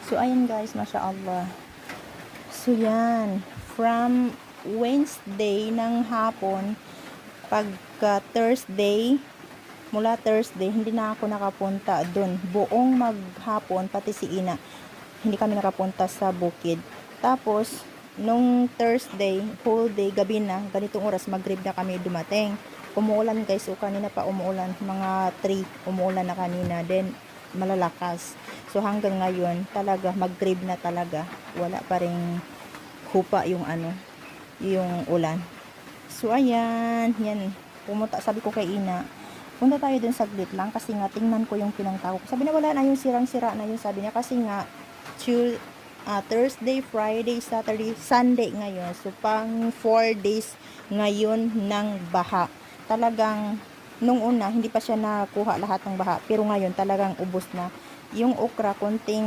So, ayan guys, mashallah. So, yan. From Wednesday ng hapon, pagka Thursday, mula Thursday, hindi na ako nakapunta dun. Buong maghapon, pati si Ina, hindi kami nakapunta sa bukid. Tapos, nung Thursday, whole day, gabi na, ganitong oras, mag-grib na kami dumating. Umuulan guys, o kanina pa umuulan, mga 3, umuulan na kanina, then malalakas. So hanggang ngayon, talaga, mag-grib na talaga. Wala pa ring hupa yung yung ulan. So ayan, yan. Pumunta, sabi ko kay Ina, punta tayo dun saglit lang kasi nga tingnan ko yung pinangtako ko. Sabi na wala na yung sirang-sira na yun, sabi niya kasi nga Thursday, Friday, Saturday, Sunday ngayon. So pang 4 days ngayon ng baha. Talagang nung una hindi pa siya nakuha lahat ng baha, pero ngayon talagang ubos na. Yung okra konting